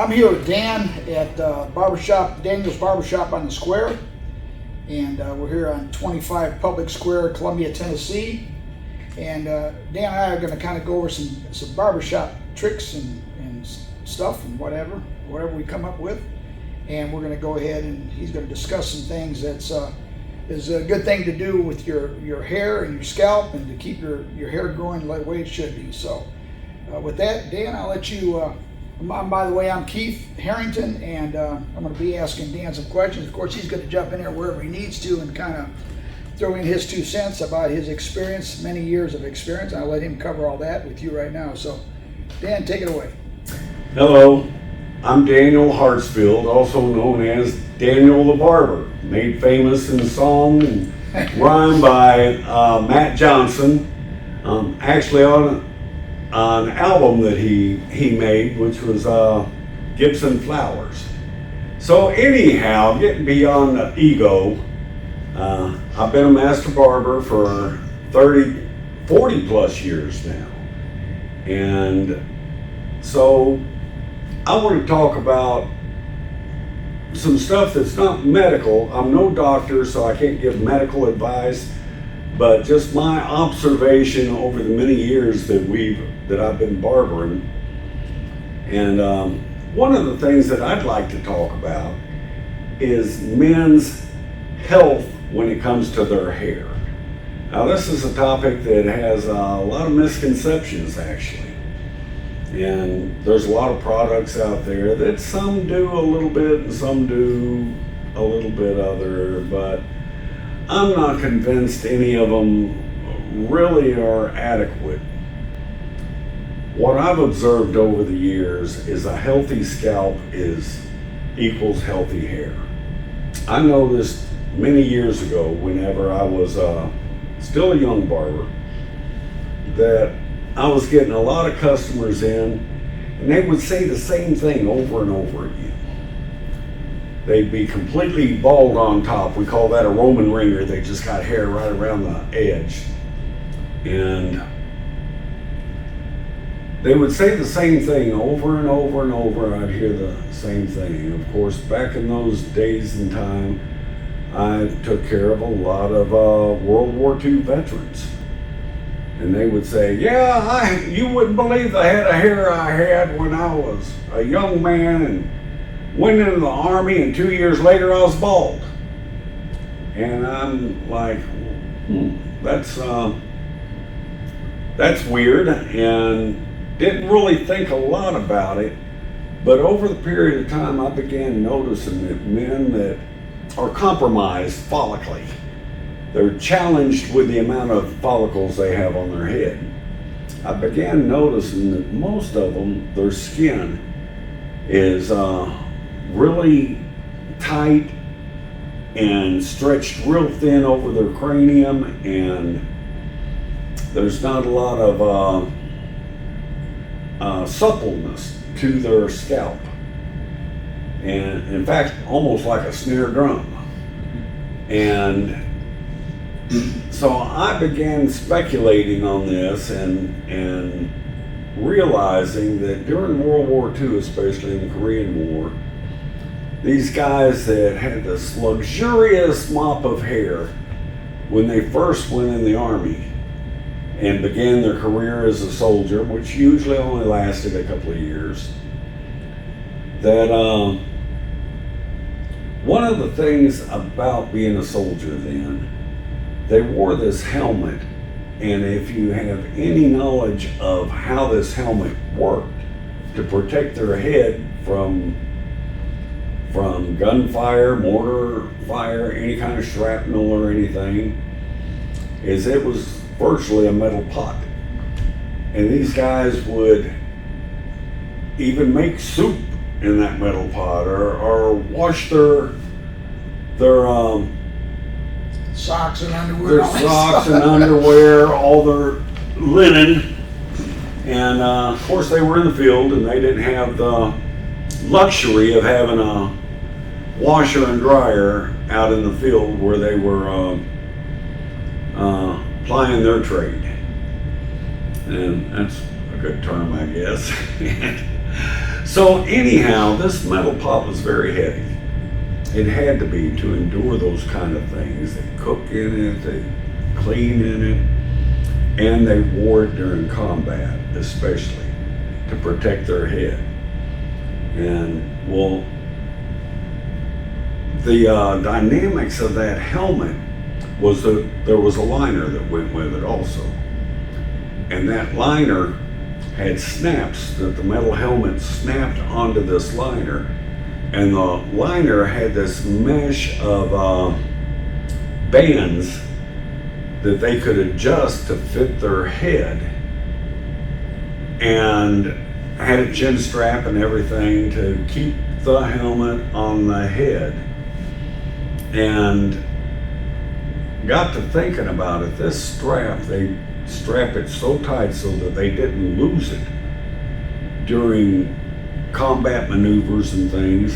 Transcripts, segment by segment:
I'm here with Dan at Barbershop, Daniel's Barbershop on the Square, and we're here on 25 Public Square, Columbia, Tennessee. And Dan and I are going to kind of go over some barbershop tricks and stuff and whatever we come up with. And we're going to go ahead and he's going to discuss some things that's is a good thing to do with your hair and your scalp and to keep your hair growing the way it should be. So with that, Dan, I'll let you. By the way, I'm Keith Harrington, and I'm going to be asking Dan some questions. Of course, he's going to jump in there wherever he needs to and kind of throw in his 2 cents about his experience, many years of experience. I'll let him cover all that with you right now. So, Dan, take it away. Hello, I'm Daniel Hartsfield, also known as Daniel the Barber, made famous in song and rhyme by Matt Johnson. Actually on an album that he made, which was Gibson Flowers. So anyhow, getting beyond the ego, I've been a master barber for 40 plus years now. And so I want to talk about some stuff that's not medical. I'm no doctor, so I can't give medical advice, but just my observation over the many years that I've been barbering. And one of the things that I'd like to talk about is men's health when it comes to their hair. Now, this is a topic that has a lot of misconceptions, actually. And there's a lot of products out there that some do a little bit and some do a little bit other, but I'm not convinced any of them really are adequate. What I've observed over the years is a healthy scalp equals healthy hair. I noticed many years ago, whenever I was still a young barber, that I was getting a lot of customers in, and they would say the same thing over and over again. They'd be completely bald on top. We call that a Roman ringer. They just got hair right around the edge. And they would say the same thing over and over and over. I'd hear the same thing. Of course, back in those days and time, I took care of a lot of World War II veterans. And they would say, yeah, you wouldn't believe the head of hair I had when I was a young man and went into the Army, and 2 years later I was bald. And I'm like, that's weird, and didn't really think a lot about it. But over the period of time, I began noticing that men that are compromised follically, they're challenged with the amount of follicles they have on their head. I began noticing that most of them, their skin is really tight and stretched real thin over their cranium, and there's not a lot of suppleness to their scalp. And in fact, almost like a snare drum. And so I began speculating on this and realizing that during World War II, especially in the Korean War, these guys that had this luxurious mop of hair when they first went in the Army and began their career as a soldier, which usually only lasted a couple of years, that one of the things about being a soldier then, they wore this helmet, and if you have any knowledge of how this helmet worked to protect their head from gunfire, mortar fire, any kind of shrapnel or anything, is it was virtually a metal pot. And these guys would even make soup in that metal pot, or wash their socks and underwear. All their linen. And of course they were in the field and they didn't have the luxury of having a washer and dryer out in the field where they were plying their trade. And that's a good term, I guess. So anyhow, this metal pot was very heavy. It had to be to endure those kind of things. They cook in it, they clean in it, and they wore it during combat, especially to protect their head. And well, the dynamics of that helmet was that there was a liner that went with it also. And that liner had snaps that the metal helmet snapped onto this liner. And the liner had this mesh of bands that they could adjust to fit their head, and had a chin strap and everything to keep the helmet on the head. And got to thinking about it, this strap, they strap it so tight so that they didn't lose it during combat maneuvers and things,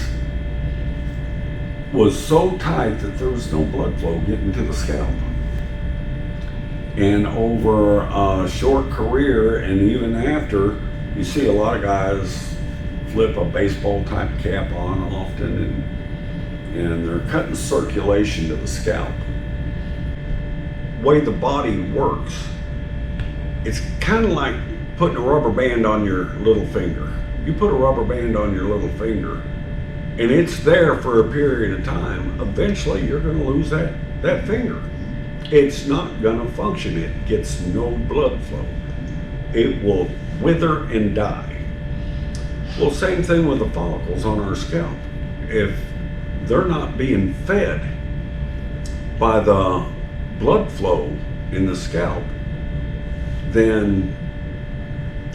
was so tight that there was no blood flow getting to the scalp. And over a short career, and even after, you see a lot of guys flip a baseball type cap on often, and they're cutting circulation to the scalp. The way the body works, it's kind of like putting a rubber band on your little finger. You put a rubber band on your little finger, and it's there for a period of time. Eventually, you're going to lose that finger. It's not going to function. It gets no blood flow. It will wither and die. Well, same thing with the follicles on our scalp. If they're not being fed by the blood flow in the scalp, then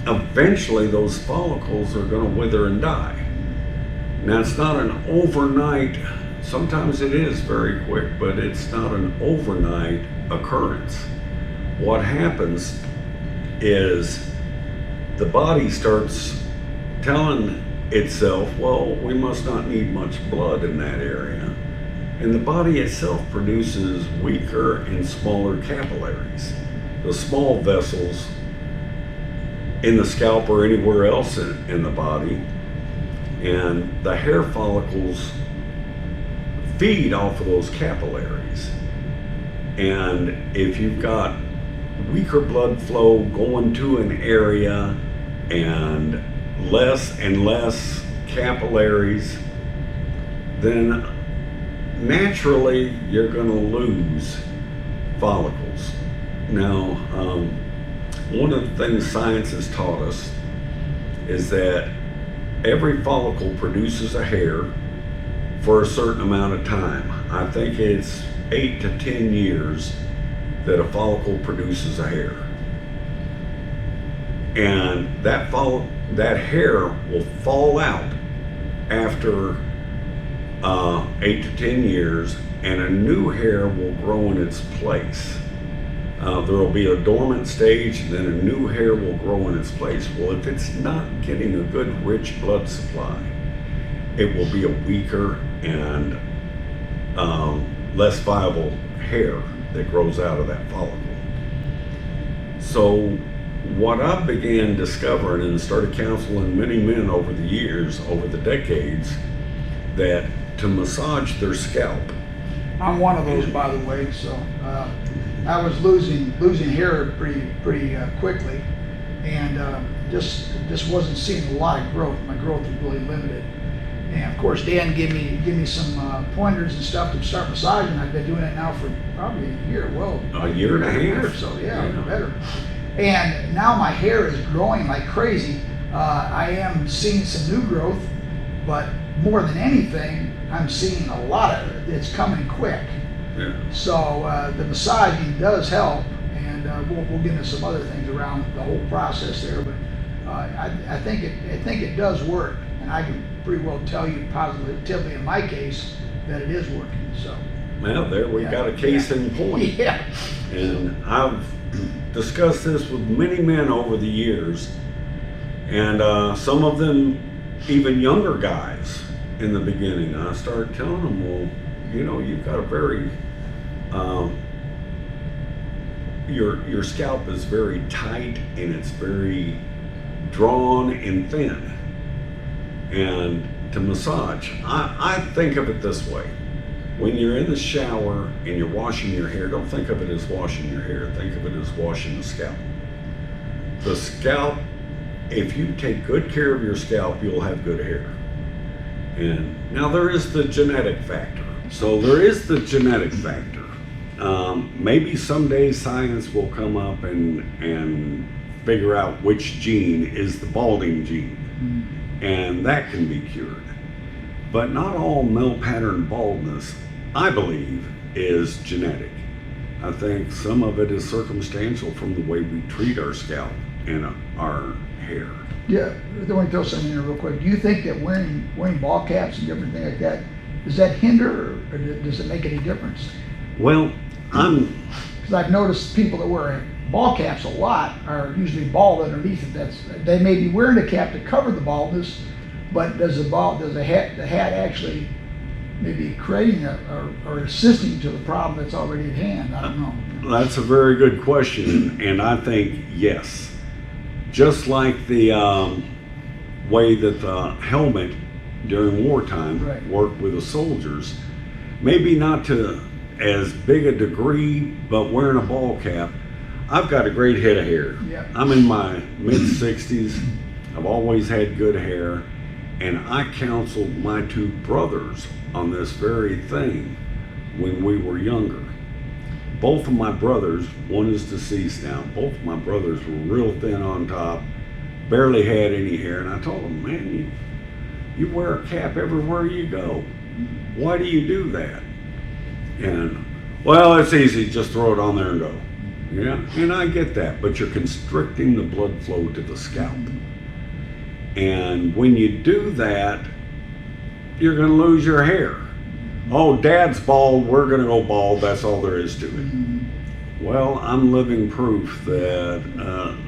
eventually those follicles are going to wither and die. Now, it's not an overnight, sometimes it is very quick, but it's not an overnight occurrence. What happens is the body starts telling itself, well, we must not need much blood in that area. And the body itself produces weaker and smaller capillaries. The small vessels in the scalp or anywhere else in the body, and the hair follicles feed off of those capillaries. And if you've got weaker blood flow going to an area and less capillaries, then naturally you're going to lose follicles. Now, one of the things science has taught us is that every follicle produces a hair for a certain amount of time. I think it's 8 to 10 years that a follicle produces a hair. And that hair will fall out after 8 to 10 years, and a new hair will grow in its place. There will be a dormant stage, and then a new hair will grow in its place. Well, if it's not getting a good rich blood supply, it will be a weaker and less viable hair that grows out of that follicle. So what I began discovering and started counseling many men over the years, over the decades, that to massage their scalp. I'm one of those, by the way. So I was losing hair pretty quickly, and just wasn't seeing a lot of growth. My growth was really limited. And of course, Dan gave me some pointers and stuff to start massaging. I've been doing it now for probably a year. Well, a year and a half. Or so, yeah, better. And now my hair is growing like crazy. I am seeing some new growth, but more than anything, I'm seeing a lot of it. It's coming quick. Yeah. So the massaging does help, and we'll get into some other things around the whole process there. But I think it does work, and I can pretty well tell you positively in my case that it is working. So. Well, there we got a case in point. Yeah. And I've discussed this with many men over the years, and some of them even younger guys in the beginning. I started telling them, well, you know, you've got a very your scalp is very tight and it's very drawn and thin. and to massage. I think of it this way. When you're in the shower and you're washing your hair, don't think of it as washing your hair. Think of it as washing the scalp. The scalp, if you take good care of your scalp, you'll have good hair. And now there is the genetic factor. So there is the genetic factor. Maybe someday science will come up and figure out which gene is the balding gene. And that can be cured. But not all male pattern baldness, I believe, is genetic. I think some of it is circumstantial from the way we treat our scalp and our hair. Yeah, I want to throw something in there real quick. Do you think that wearing ball caps and everything like that, does that hinder or does it make any difference? Well, because I've noticed people that wear ball caps a lot are usually bald underneath it. They may be wearing a cap to cover the baldness, but does the hat actually maybe creating or assisting to the problem that's already at hand? I don't know. That's a very good question, and I think yes. Just like the way that the helmet during wartime worked with the soldiers, maybe not to as big a degree, but wearing a ball cap. I've got a great head of hair. Yeah. I'm in my mid-60s. I've always had good hair, and I counseled my two brothers on this very thing when we were younger. Both of my brothers, one is deceased now, both of my brothers were real thin on top, barely had any hair, and I told them, man, you wear a cap everywhere you go. Why do you do that? And, well, it's easy, just throw it on there and go. Yeah, and I get that, but you're constricting the blood flow to the scalp. And when you do that, you're gonna lose your hair. Oh, Dad's bald, we're gonna go bald, that's all there is to it. Well, I'm living proof that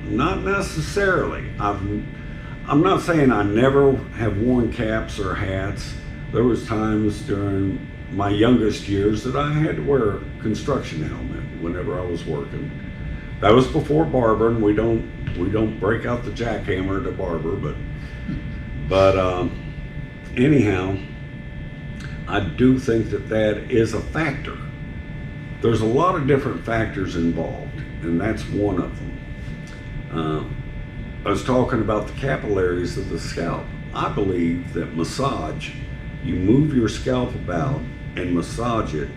not necessarily. I'm not saying I never have worn caps or hats. There was times during my youngest years that I had to wear a construction helmet whenever I was working. That was before Barber, and we don't break out the jackhammer to Barber, but anyhow, I do think that is a factor. There's a lot of different factors involved, and that's one of them. I was talking about the capillaries of the scalp. I believe that massage, you move your scalp about and massage it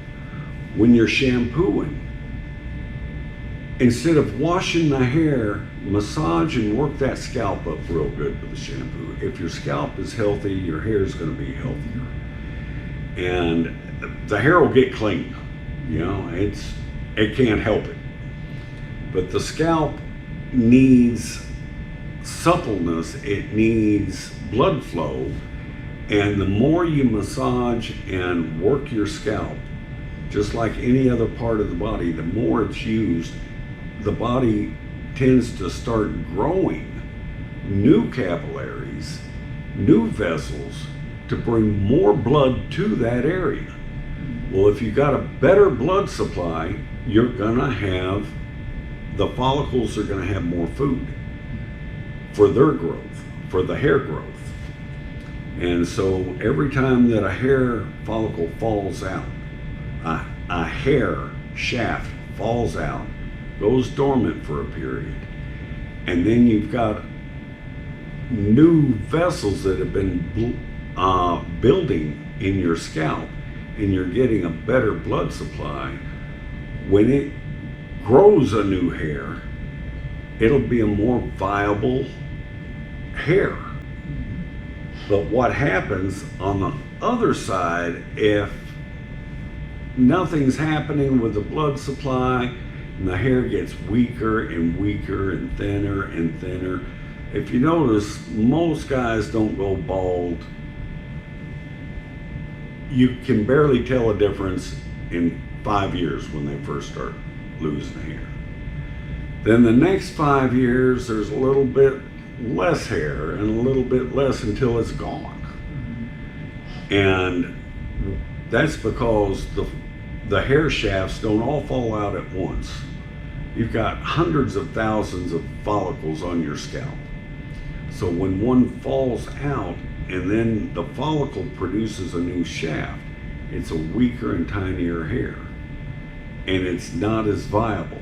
when you're shampooing. Instead of washing the hair, massage and work that scalp up real good with the shampoo. If your scalp is healthy, your hair is going to be healthier. And the hair will get clean. You know, it can't help it. But the scalp needs suppleness, it needs blood flow, and the more you massage and work your scalp, just like any other part of the body, the more it's used, the body tends to start growing new capillaries, new vessels to bring more blood to that area. Well, if you've got a better blood supply, you're gonna have, the follicles are gonna have more food for their growth, for the hair growth. And so every time that a hair follicle falls out, a hair shaft falls out, goes dormant for a period, and then you've got new vessels that have been building in your scalp, and you're getting a better blood supply. When it grows a new hair, it'll be a more viable hair. But what happens on the other side, if nothing's happening with the blood supply and the hair gets weaker and weaker and thinner, if you notice, most guys don't go bald. You can barely tell a difference in 5 years when they first start losing hair. Then the next 5 years, there's a little bit less hair and a little bit less until it's gone. And that's because the hair shafts don't all fall out at once. You've got hundreds of thousands of follicles on your scalp. So when one falls out, and then the follicle produces a new shaft. It's a weaker and tinier hair, and it's not as viable.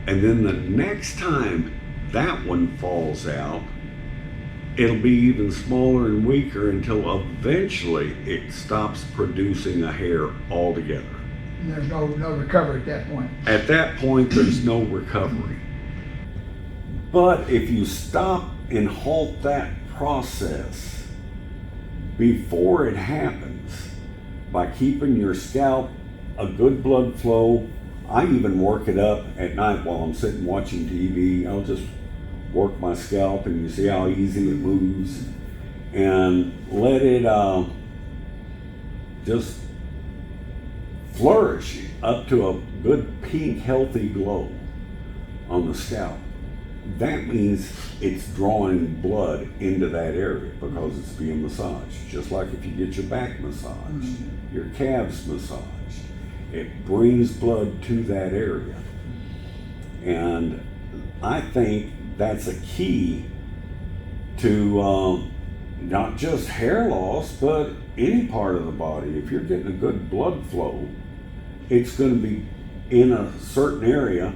And then the next time that one falls out, it'll be even smaller and weaker until eventually it stops producing a hair altogether. And there's no recovery at that point. At that point, there's no recovery. But if you stop and halt that process before it happens, by keeping your scalp a good blood flow, I even work it up at night while I'm sitting watching TV. I'll just work my scalp, and you see how easy it moves, and let it just flourish up to a good pink, healthy glow on the scalp. That means it's drawing blood into that area because it's being massaged. Just like if you get your back massaged, your calves massaged, it brings blood to that area. And I think that's a key to not just hair loss, but any part of the body. If you're getting a good blood flow, it's going to be in a certain area.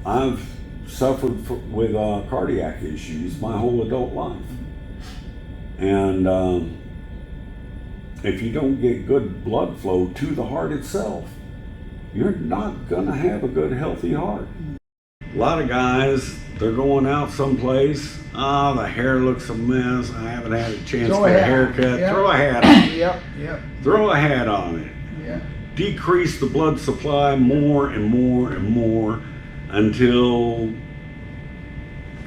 I've suffered with cardiac issues my whole adult life. And if you don't get good blood flow to the heart itself, you're not going to have a good, healthy heart. A lot of guys, they're going out someplace. The hair looks a mess. I haven't had a chance to get a haircut. Yep. Throw a hat on it. Yep. Throw a hat on it. Yeah. Decrease the blood supply more and more and more until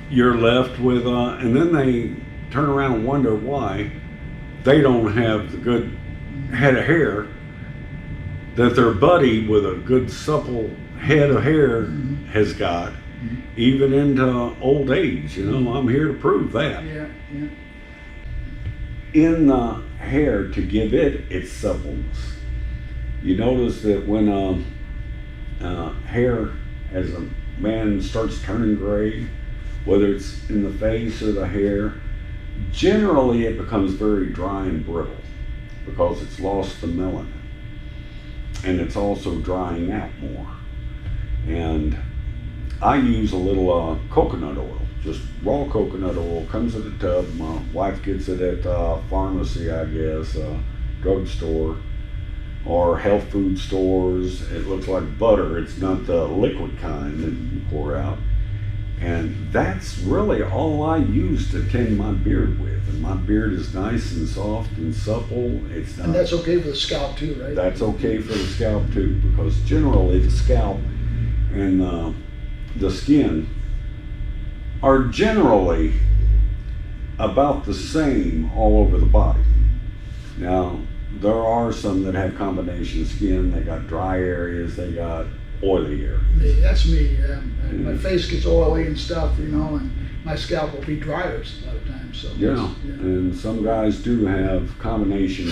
you're left with, and then they turn around and wonder why they don't have the good head of hair that their buddy with a good supple head of hair has got, even into old age. You know, I'm here to prove that. Yeah. In the hair, to give it its suppleness, you notice that when hair as a man starts turning gray, whether it's in the face or the hair, generally it becomes very dry and brittle because it's lost the melanin, and it's also drying out more. And I use a little coconut oil, just raw coconut oil, comes in a tub. My wife gets it at pharmacy, I guess, drugstore, or health food stores. It looks like butter. It's not the liquid kind that you pour out. And that's really all I use to tend my beard with. And my beard is nice and soft and supple. It's not, And that's okay for the scalp too, right? That's okay for the scalp too, because generally the scalp and the skin are generally about the same all over the body. Now, there are some that have combination skin. They got dry areas, they got oily areas. That's me. My face gets oily and stuff, you know, and my scalp will be drier a lot of times. So Yeah, and some guys do have combination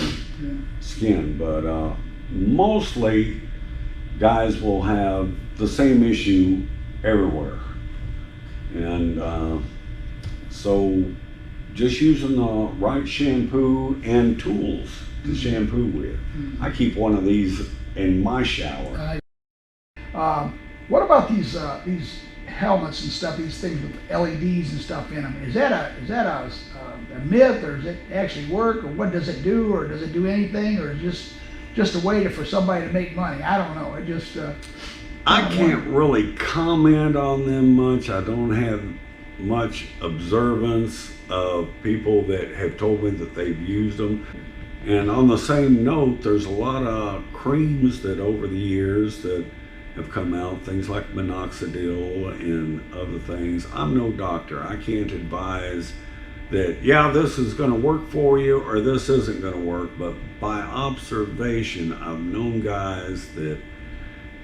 skin, but mostly guys will have the same issue everywhere. And so just using the right shampoo and tools to shampoo with. I keep one of these in my shower. What about these helmets and stuff? These things with LEDs and stuff in them. Is that a myth, or does it actually work, or what does it do, or does it do anything, or is it just a way for somebody to make money? I don't know. It just I can't really comment on them much. I don't have much observance of people that have told me that they've used them. And on the same note, there's a lot of creams that over the years that have come out, things like minoxidil and other things. I'm no doctor. I can't advise that, yeah, this is going to work for you or this isn't going to work. But by observation, I've known guys that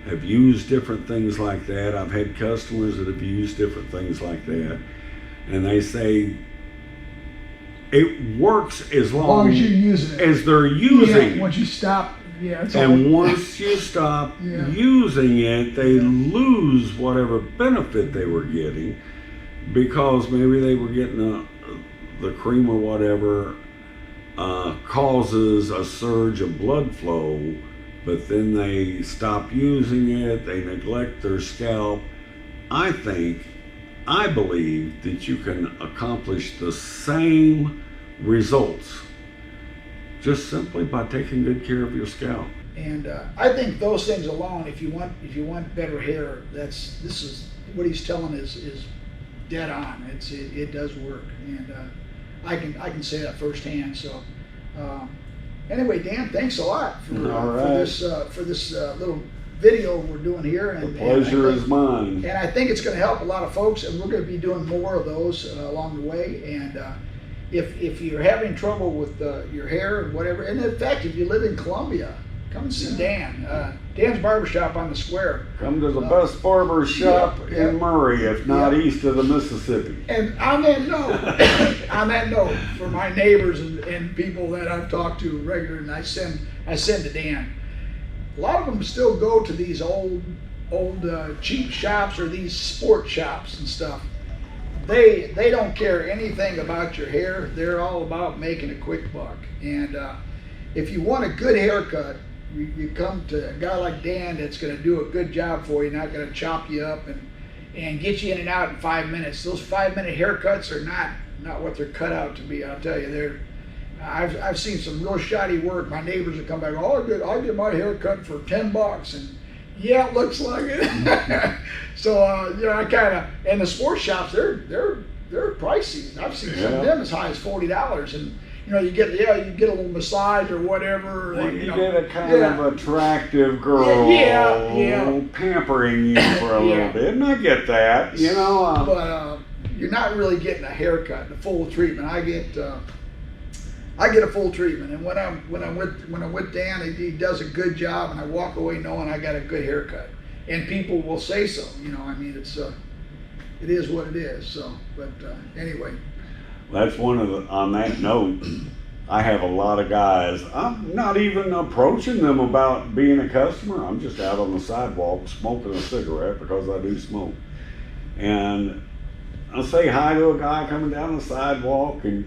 have used different things like that. I've had customers that have used different things like that. And they say it works as long as you're using it. As they're using it. Once you stop, once you stop using it, they lose whatever benefit they were getting, because maybe they were getting the cream or whatever causes a surge of blood flow, but then they stop using it, they neglect their scalp. I believe that you can accomplish the same results just simply by taking good care of your scalp. And I think those things alone, if you want better hair, this is what he's telling is dead on. It does work, and I can say that firsthand. So anyway, Dan, thanks a lot for this little video we're doing here. And the pleasure is mine. And I think it's going to help a lot of folks, and we're going to be doing more of those along the way. And if you're having trouble with your hair and whatever, and in fact, if you live in Columbia, come and see Dan. Dan's Barbershop on the Square. Come to the best barber shop in Murray, if not east of the Mississippi. And on that note, for my neighbors and people that I've talked to regularly, and I send to Dan, a lot of them still go to these old cheap shops or these sports shops and stuff. They don't care anything about your hair. They're all about making a quick buck. And if you want a good haircut, you come to a guy like Dan that's going to do a good job for you, not going to chop you up and get you in and out in 5 minutes. Those 5-minute haircuts are not what they're cut out to be. I'll tell you, I've seen some real shoddy work. My neighbors would come back, oh, I'll get my hair cut for $10, and yeah, it looks like it. So I kind of, and the sports shops, they're pricey. I've seen some of them as high as $40, and you get a little massage or whatever. Well, you get a kind of attractive girl pampering you for a little bit, and I get that, But you're not really getting a haircut, the full treatment. I get a full treatment, and when I'm with Dan, he does a good job, and I walk away knowing I got a good haircut, and people will say so. It is what it is. So, but anyway. That's on that note, I have a lot of guys, I'm not even approaching them about being a customer. I'm just out on the sidewalk smoking a cigarette because I do smoke. And I'll say hi to a guy coming down the sidewalk, and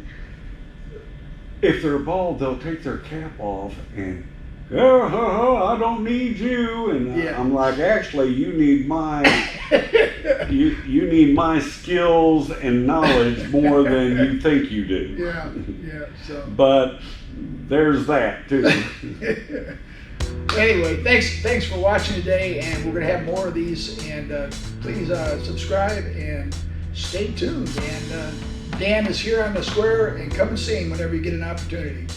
if they're bald, they'll take their cap off and, I don't need you. And I'm like, actually, you need my you need my skills and knowledge more than you think you do. So. But there's that too. Anyway, thanks for watching today, and we're gonna have more of these. And please subscribe and stay tuned. And Dan is here on the Square, and come and see him whenever you get an opportunity.